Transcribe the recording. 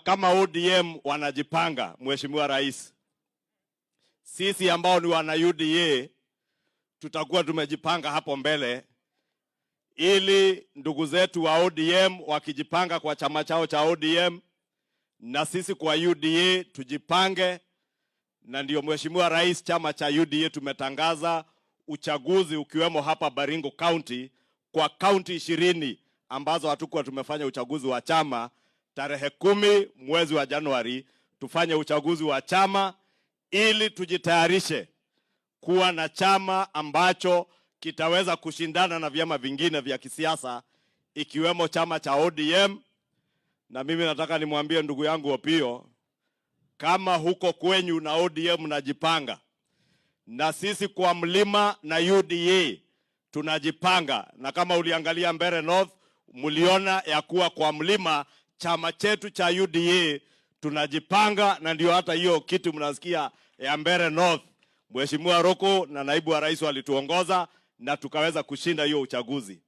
kama ODM wanajipanga, Mheshimiwa Rais, sisi ambao ni wana UDA tutakuwa tumejipanga hapo mbele, ili ndugu zetu wa ODM wakijipanga kwa chama chao cha ODM na sisi kwa UDA tujipange. Na ndio Mheshimiwa Rais, chama cha UDA tumetangaza uchaguzi ukiwemo hapa Baringo County kwa county 20 ambazo hatukuwa tumefanya uchaguzi wa chama. Tarehe 10 mwezi wa Januari tufanye uchaguzi wa chama ili tujitayarishe kuwa na chama ambacho kitaweza kushindana na vyama vingine vya kisiasa ikiwemo chama cha ODM. Na mimi nataka nimwambie ndugu yangu Opiyo, kama huko kwenyu na ODM najipanga, na sisi kwa Mlima na UDA tunajipanga. Na kama uliangalia Mbeere North, mliona ya kuwa kwa Mlima chama chetu cha UDA tunajipanga, na ndio hata hiyo kitu mnasikia ya Mbeere North, Mheshimiwa Roko na naibu wa rais walituongoza na tukaweza kushinda hiyo uchaguzi.